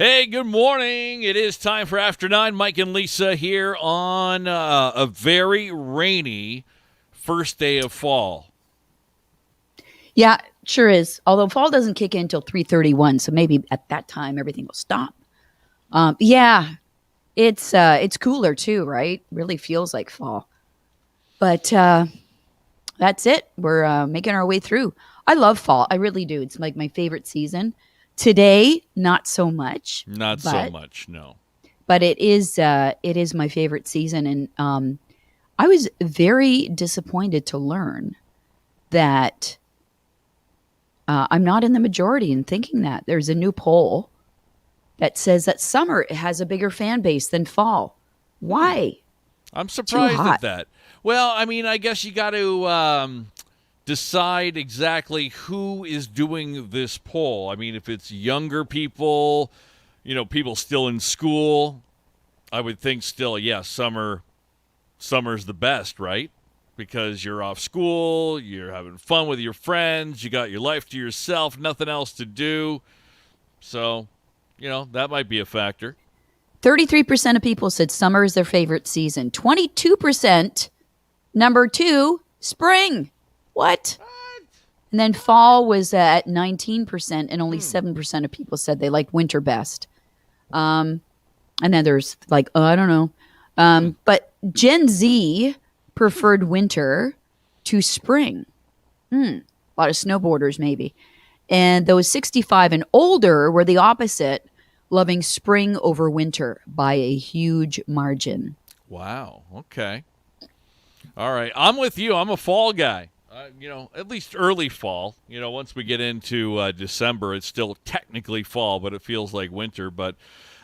Hey, good morning. It is time for After 9. Mike and Lisa here on a very rainy first day of fall. Yeah, sure is. Although fall doesn't kick in until 3:31, so maybe at that time everything will stop. Yeah, it's cooler too, right? Really feels like fall. But that's it. We're making our way through. I love fall. I really do. It's like my favorite season. Today, not so much, Not so but much, no. it is my favorite season, and I was very disappointed to learn that I'm not in the majority in thinking that. There's a new poll that says that summer has a bigger fan base than fall. Why? I'm Too surprised at hot. that. Well, I mean, I guess you got to decide exactly who is doing this poll. I mean, if it's younger people, people still in school, I would think still, yeah, summer's the best, right? Because you're off school, you're having fun with your friends, you got your life to yourself, nothing else to do. So, that might be a factor. 33% of people said summer is their favorite season. 22%, number two, spring. What? And then fall was at 19%, and only 7% of people said they liked winter best. And then there's like, I don't know. But Gen Z preferred winter to spring. A lot of snowboarders, maybe. And those 65 and older were the opposite, loving spring over winter by a huge margin. Wow. Okay. All right. I'm with you. I'm a fall guy. At least early fall. Once we get into December, it's still technically fall, but it feels like winter. But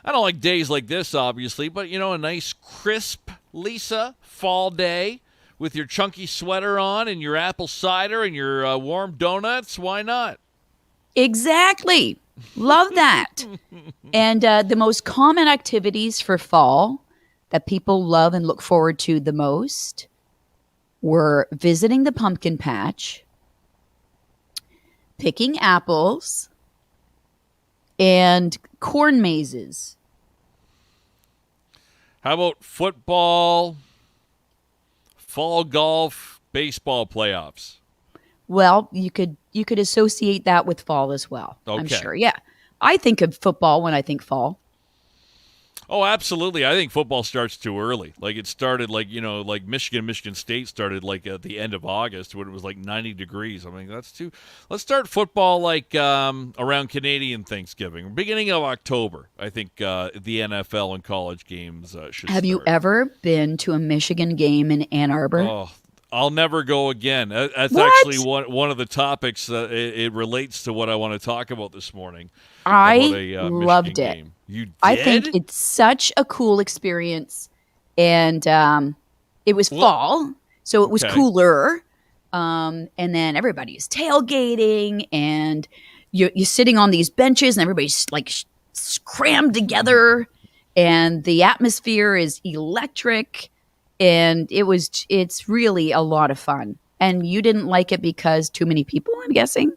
I don't like days like this, obviously. But, a nice, crisp, Lisa, fall day with your chunky sweater on and your apple cider and your warm donuts. Why not? Exactly. Love that. And the most common activities for fall that people love and look forward to the most were visiting the pumpkin patch, picking apples, and corn mazes. How about football, fall golf, baseball playoffs? Well, you could associate that with fall as well. I'm Okay. sure. Yeah. I think of football when I think fall. Oh, absolutely. I think football starts too early. Like it started like Michigan State started like at the end of August when it was like 90 degrees. I mean, that's too. Let's start football like around Canadian Thanksgiving, beginning of October. I think the NFL and college games should Have you start. ever been to a Michigan game in Ann Arbor? Oh, I'll never go again. That's actually What? one of the topics. It relates to what I want to talk about this morning about I a Michigan loved it. game. You I think did? it's such a cool experience. And it was Well, fall, so it was okay. cooler. And then everybody is tailgating, and you're sitting on these benches, and everybody's like crammed together, and the atmosphere is electric, and it's really a lot of fun. And you didn't like it because too many people, I'm guessing.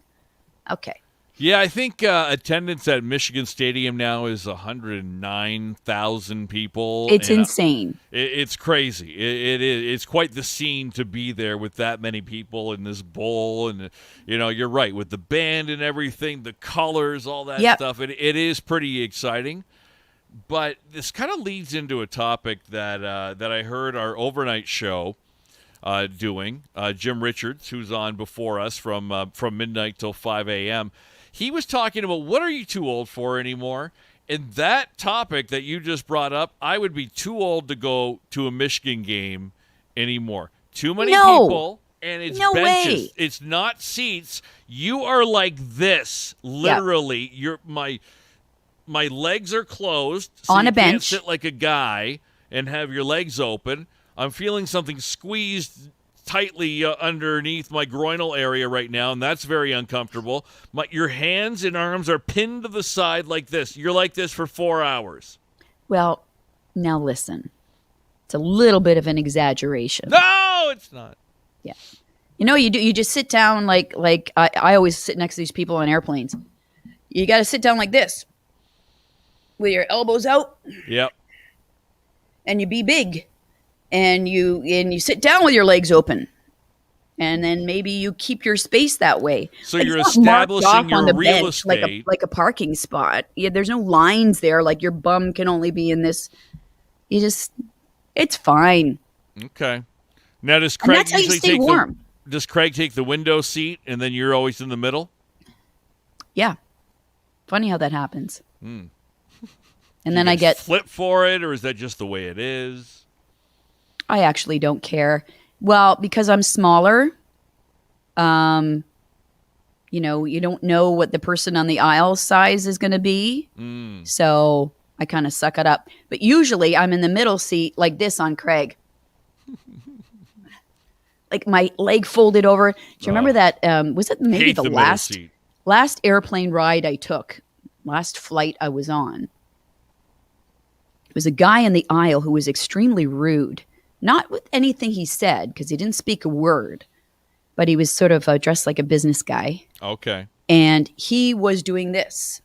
Okay. Yeah, I think attendance at Michigan Stadium now is 109,000 people, It's and insane. it's crazy. It is. It's quite the scene to be there with that many people in this bowl, and you're right with the band and everything, the colors, all that Yep. stuff. It is pretty exciting. But this kind of leads into a topic that I heard our overnight show doing. Jim Richards, who's on before us from midnight till 5 a.m. He was talking about what are you too old for anymore? And that topic that you just brought up, I would be too old to go to a Michigan game anymore. Too many No. people, and it's No benches. way. It's not seats. You are like this, Yep. literally. My legs are closed, so On you a can't bench. sit like a guy and have your legs open. I'm feeling something squeezed tightly underneath my groinal area right now, and that's very uncomfortable. Your hands and arms are pinned to the side like this. You're like this for 4 hours. Well, now listen. It's a little bit of an exaggeration. No, it's not. Yeah. You just sit down like I always sit next to these people on airplanes. You got to sit down like this. with your elbows out, Yep. and you be big, and you sit down with your legs open, and then maybe you keep your space that way. So Like, you're it's not marked establishing off on your the real bench like estate. a parking spot. Yeah, there's no lines there. Like your bum can only be in this. It's fine. Okay. Now does And Craig that's how you usually stay take warm. does Craig take the window seat and then you're always in the middle? Yeah. Funny how that happens. Hmm. And Do then you I guys get, flip for it, or is that just the way it is? I actually don't care. Well, because I'm smaller, you don't know what the person on the aisle size is going to be. So I kind of suck it up. But usually I'm in the middle seat like this on Craig. Like my leg folded over. Do you remember that? Was it maybe Hate the middle last seat. airplane ride I took? Last flight I was on. It was a guy in the aisle who was extremely rude. Not with anything he said, because he didn't speak a word. But he was sort of dressed like a business guy. Okay. And he was doing this.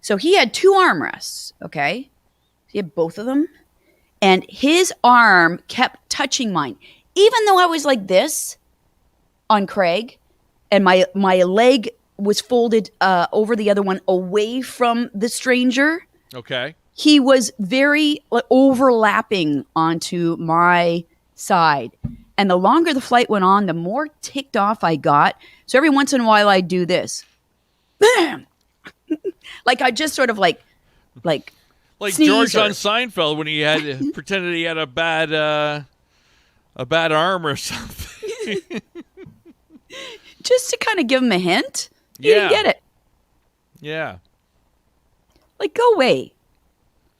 So he had two armrests, okay? He had both of them. And his arm kept touching mine. Even though I was like this on Craig, and my leg was folded over the other one away from the stranger, Okay. he was very overlapping onto my side. And the longer the flight went on, the more ticked off I got. So every once in a while I'd do this. Bam! Like I just sort of like George or- on Seinfeld when he had pretended he had a bad arm or something. just to kind of give him a hint. He Yeah. didn't get it. Yeah. Like, go away,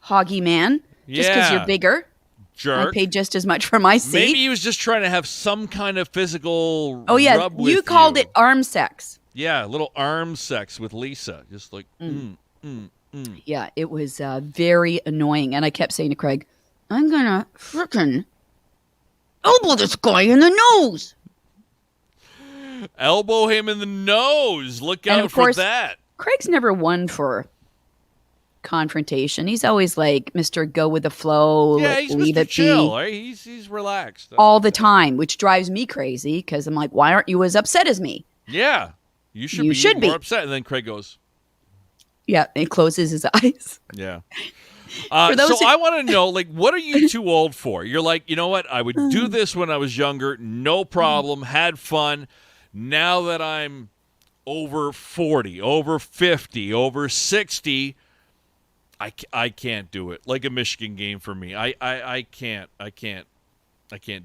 hoggy man. Just because Yeah. you're bigger. Jerk. I paid just as much for my seat. Maybe he was just trying to have some kind of physical Oh yeah, rub with you called it arm sex. Yeah, a little arm sex with Lisa. Just like, Yeah, it was very annoying. And I kept saying to Craig, I'm going to frickin' elbow this guy in the nose. elbow him in the nose. Look And out of for course, that. Craig's never one for confrontation. He's always like Mr. Go with the flow, Yeah, he's leave Mr. it Chill. be Right? He's relaxed. all the time, which drives me crazy because I'm like, why aren't you as upset as me? Yeah. You should You be should more be. upset. And then Craig goes, Yeah, he closes his eyes. yeah. For those So who- I want to know, like, what are you too old for? You're like, you know what? I would do this when I was younger. No problem. Had fun. Now that I'm over 40, over 50, over 60, I can't do it. Like a Michigan game for me. I can't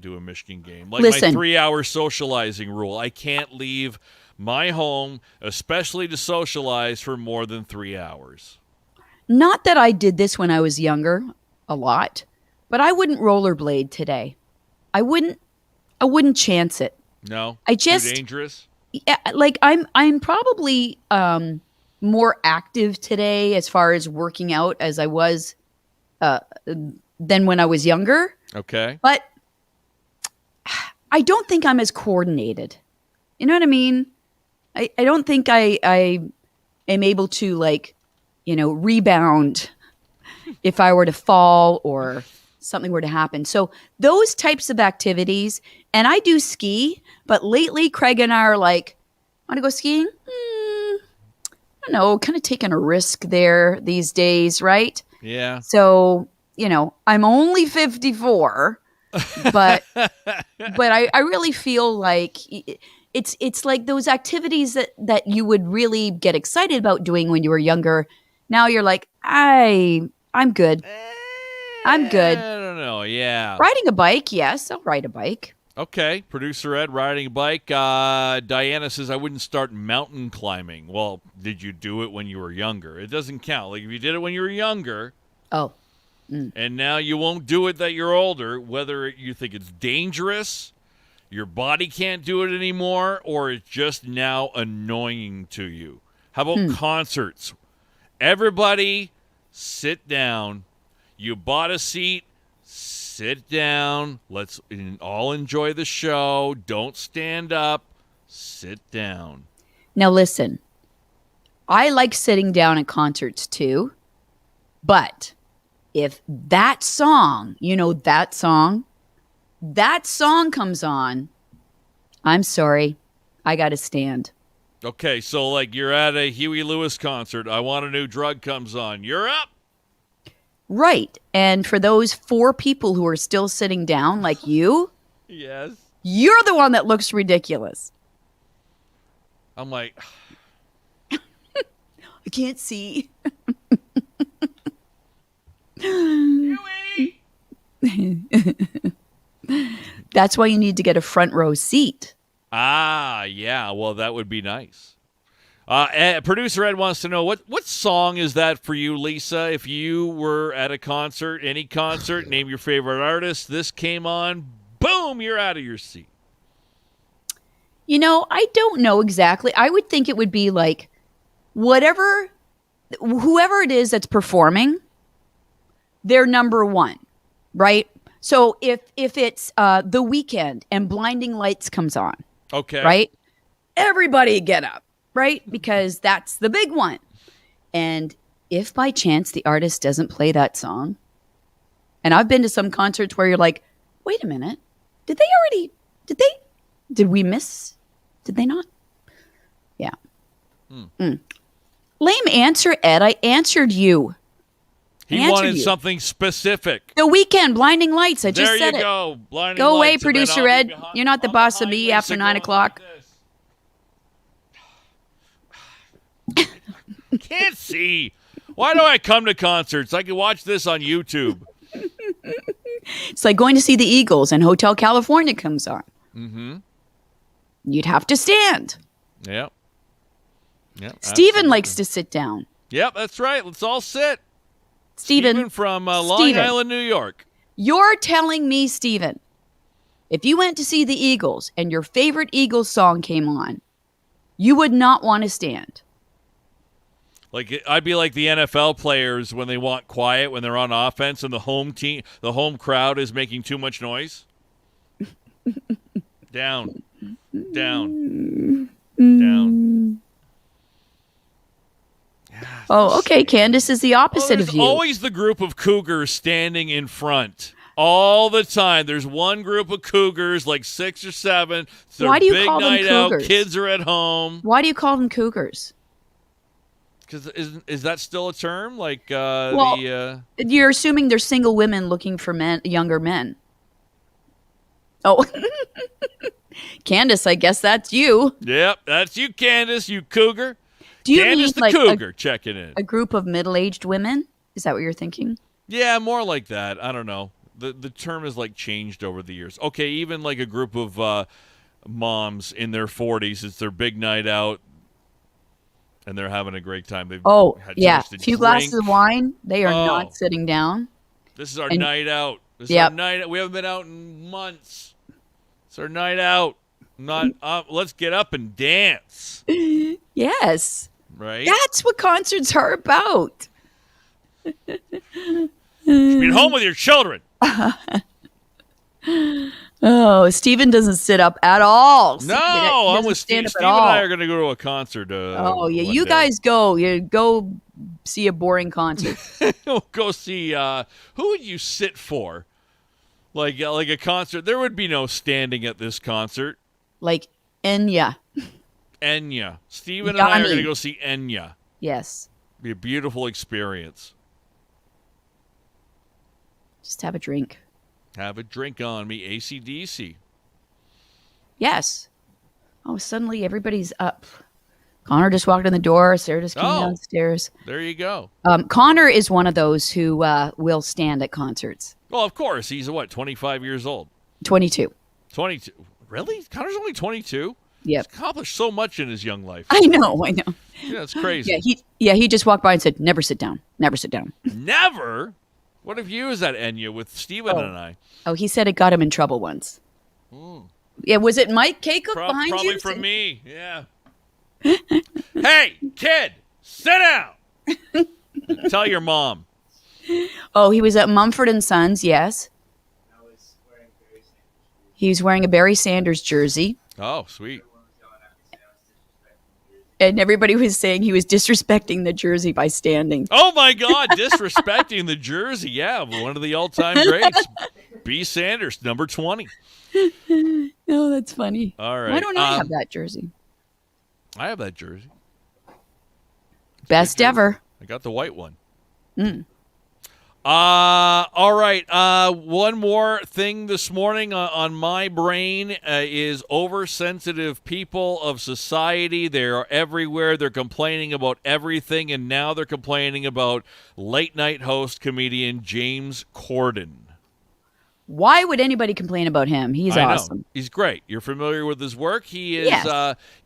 do a Michigan game. Like Listen. my 3-hour socializing rule. I can't leave my home, especially to socialize, for more than 3 hours. Not that I did this when I was younger a lot, but I wouldn't rollerblade today. I wouldn't chance it. No? I just- Too dangerous? Yeah, like I'm probably more active today as far as working out as I was than when I was younger, Okay. but I don't think I'm as coordinated. You know what I mean? I don't think I am able to rebound if I were to fall or something were to happen. So those types of activities, and I do ski, but lately Craig and I are like, want to go skiing? I don't know, kind of taking a risk there these days, right? Yeah. So, I'm only 54, but I really feel like it's like those activities that you would really get excited about doing when you were younger. Now you're like, I'm good. I'm good. I don't know. Yeah. Riding a bike, yes, I'll ride a bike. Okay. Producer Ed riding a bike. Diana says, I wouldn't start mountain climbing. Well, did you do it when you were younger? It doesn't count. Like if you did it when you were younger. Oh. And now you won't do it that you're older, whether you think it's dangerous, your body can't do it anymore, or it's just now annoying to you. How about concerts? Everybody sit down. You bought a seat, sit down. Let's all enjoy the show. Don't stand up. Sit down. Now listen, I like sitting down at concerts too, But if that song, that song comes on, I'm sorry, I got to stand. Okay, so like you're at a Huey Lewis concert. I Want a New Drug comes on. You're up. Right. And for those 4 people who are still sitting down like you, Yes. you're the one that looks ridiculous. I'm like, I can't see. Huey! That's why you need to get a front row seat. Ah, yeah. Well, that would be nice. Producer Ed wants to know, what song is that for you, Lisa? If you were at a concert, any concert, name your favorite artist, this came on, boom, you're out of your seat. I don't know exactly. I would think it would be like whoever it is that's performing, they're number one, right? So if it's The Weeknd and Blinding Lights comes on, Okay. right? Everybody get up, right? Because that's the big one. And if by chance the artist doesn't play that song, and I've been to some concerts where you're like, wait a minute, did we miss? Did they not? Yeah. Lame answer, Ed. I answered you. He wanted something specific. The Weeknd, Blinding Lights. I just said it. There you go. Blinding Go away, Lights, Producer Ed. You're not the boss of me after 9 o'clock. Can't see. Why do I come to concerts? I can watch this on YouTube. It's like going to see the Eagles and Hotel California comes on. Mm-hmm. You'd have to stand. Yep. Steven likes to sit down. Yep, that's right. Let's all sit. Steven from Long Island, New York. You're telling me, Steven, if you went to see the Eagles and your favorite Eagles song came on, you would not want to stand. Like I'd be like the NFL players when they want quiet when they're on offense and the home crowd is making too much noise. Down. Oh, okay. Candace is the opposite of you. There's always the group of cougars standing in front. All the time. There's one group of cougars, like 6 or 7. It's their Why do you big call them night out. cougars? Kids are at home. Why do you call them cougars? Because is that still a term? Like you're assuming they're single women looking for younger men. Oh, Candace, I guess that's you. Yep, that's you, Candace, you cougar. Do you Candace mean the like cougar checking in. A group of middle-aged women? Is that what you're thinking? Yeah, more like that. I don't know. The term has like changed over the years. Okay, even like a group of moms in their 40s. It's their big night out, and they're having a great time. They've had yeah, a few glasses of wine. They are not sitting down. This is our night out. This is our night out. We haven't been out in months. It's our night out. Let's get up and dance. Yes. Right? That's what concerts are about. You should be at home with your children. Oh, Steven doesn't sit up at all. No, I'm with Steve. Steve and I are going to go to a concert. You guys go. You go see a boring concert. We'll go see. Who would you sit for? Like a concert. There would be no standing at this concert. Like Enya. Steven and I are going to go see Enya. Yes. Be a beautiful experience. Just have a drink. Have a drink on me, AC/DC. Yes. Oh, suddenly everybody's up. Connor just walked in the door. Sarah just came downstairs. There you go. Connor is one of those who will stand at concerts. Well, of course. He's 25 years old? 22. 22. Really? Connor's only 22? Yep. He's accomplished so much in his young life. I know. Yeah, it's crazy. He just walked by and said, never sit down. Never sit down. Never? What if you was at Enya with Steven and I? Oh, he said it got him in trouble once. Yeah, was it Mike K-Cook behind probably you? From me, yeah. Hey, kid, sit down. Tell your mom. Oh, he was at Mumford & Sons, yes. He was wearing a Barry Sanders jersey. Oh, sweet. And everybody was saying he was disrespecting the jersey by standing. Oh, my God, disrespecting the jersey. Yeah, one of the all-time greats. B. Sanders, number 20. Oh, that's funny. All right. Why don't I have that jersey? I have that jersey. Best ever. I got the white one. All right. One more thing this morning on my brain is oversensitive people of society. They're everywhere. They're complaining about everything, and now they're complaining about late-night host comedian James Corden. Why would anybody complain about him? He's awesome. Know. He's great. You're familiar with his work. He is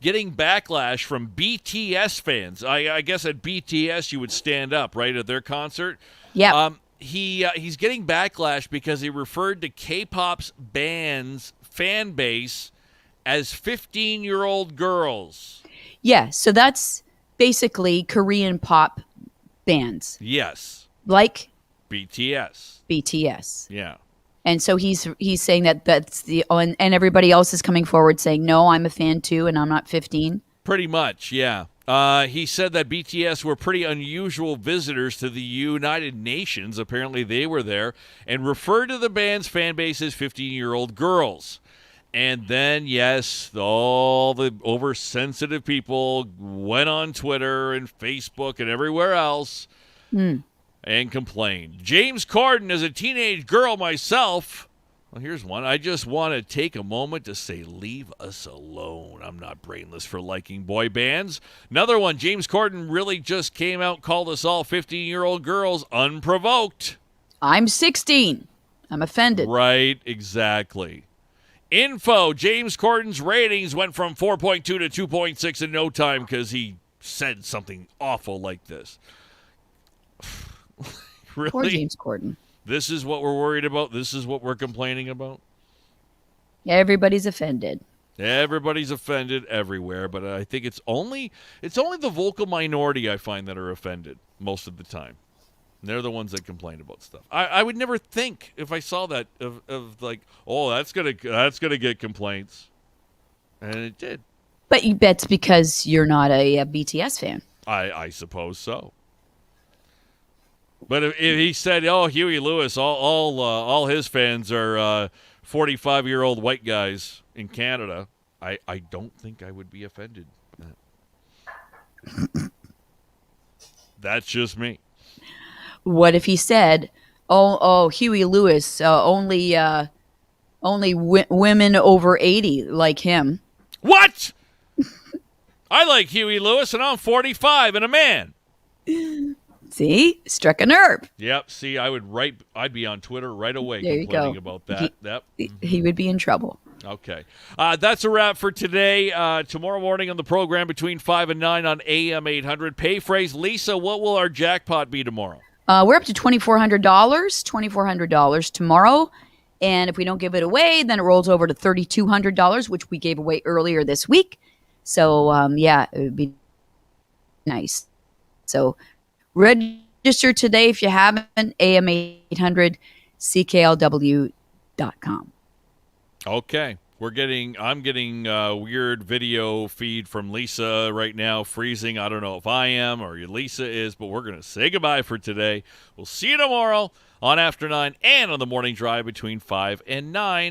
getting backlash from BTS fans. I guess at BTS you would stand up, right, at their concert? Yeah. He's getting backlash because he referred to K-pop's band's fan base as 15-year-old girls. Yeah, so that's basically Korean pop bands. Yes. Like BTS. Yeah. And so he's saying that's the and everybody else is coming forward saying, no, I'm a fan too, and I'm not 15. Pretty much, yeah. He said that BTS were pretty unusual visitors to the United Nations. Apparently they were there, and referred to the band's fan base as 15-year-old girls. And then, yes, all the oversensitive people went on Twitter and Facebook and everywhere else and complained. James Corden, as a teenage girl myself, well, here's one. I just want to take a moment to say, leave us alone. I'm not brainless for liking boy bands. Another one. James Corden really just came out and called us all 15-year-old girls unprovoked. I'm 16. I'm offended. Right, exactly. Info. James Corden's ratings went from 4.2 to 2.6 in no time because he said something awful like this. Really? Poor James Corden. This is what we're worried about? This is what we're complaining about? Everybody's offended. Everybody's offended everywhere, but I think it's only the vocal minority I find that are offended most of the time. And they're the ones that complain about stuff. I would never think if I saw that of like, oh, that's gonna get complaints, and it did. But that's because you're not a BTS fan. I suppose so. But if he said, "Oh, Huey Lewis, all his fans are 45-year-old white guys in Canada," I don't think I would be offended. That's just me. What if he said, "Oh, Huey Lewis, only women over 80 like him"? What? I like Huey Lewis, and I'm 45 and a man. See, struck a nerve. Yep. See, I'd be on Twitter right away there complaining about that. He would be in trouble. Okay. That's a wrap for today. Tomorrow morning on the program between 5 and 9 on AM800. Pay phrase. Lisa, what will our jackpot be tomorrow? We're up to $2,400 tomorrow. And if we don't give it away, then it rolls over to $3,200, which we gave away earlier this week. So, it would be nice. So, register today if you haven't, AM800, CKLW.com. Okay. I'm getting a weird video feed from Lisa right now, freezing. I don't know if I am or Lisa is, but we're going to say goodbye for today. We'll see you tomorrow on After 9 and on the morning drive between 5 and 9.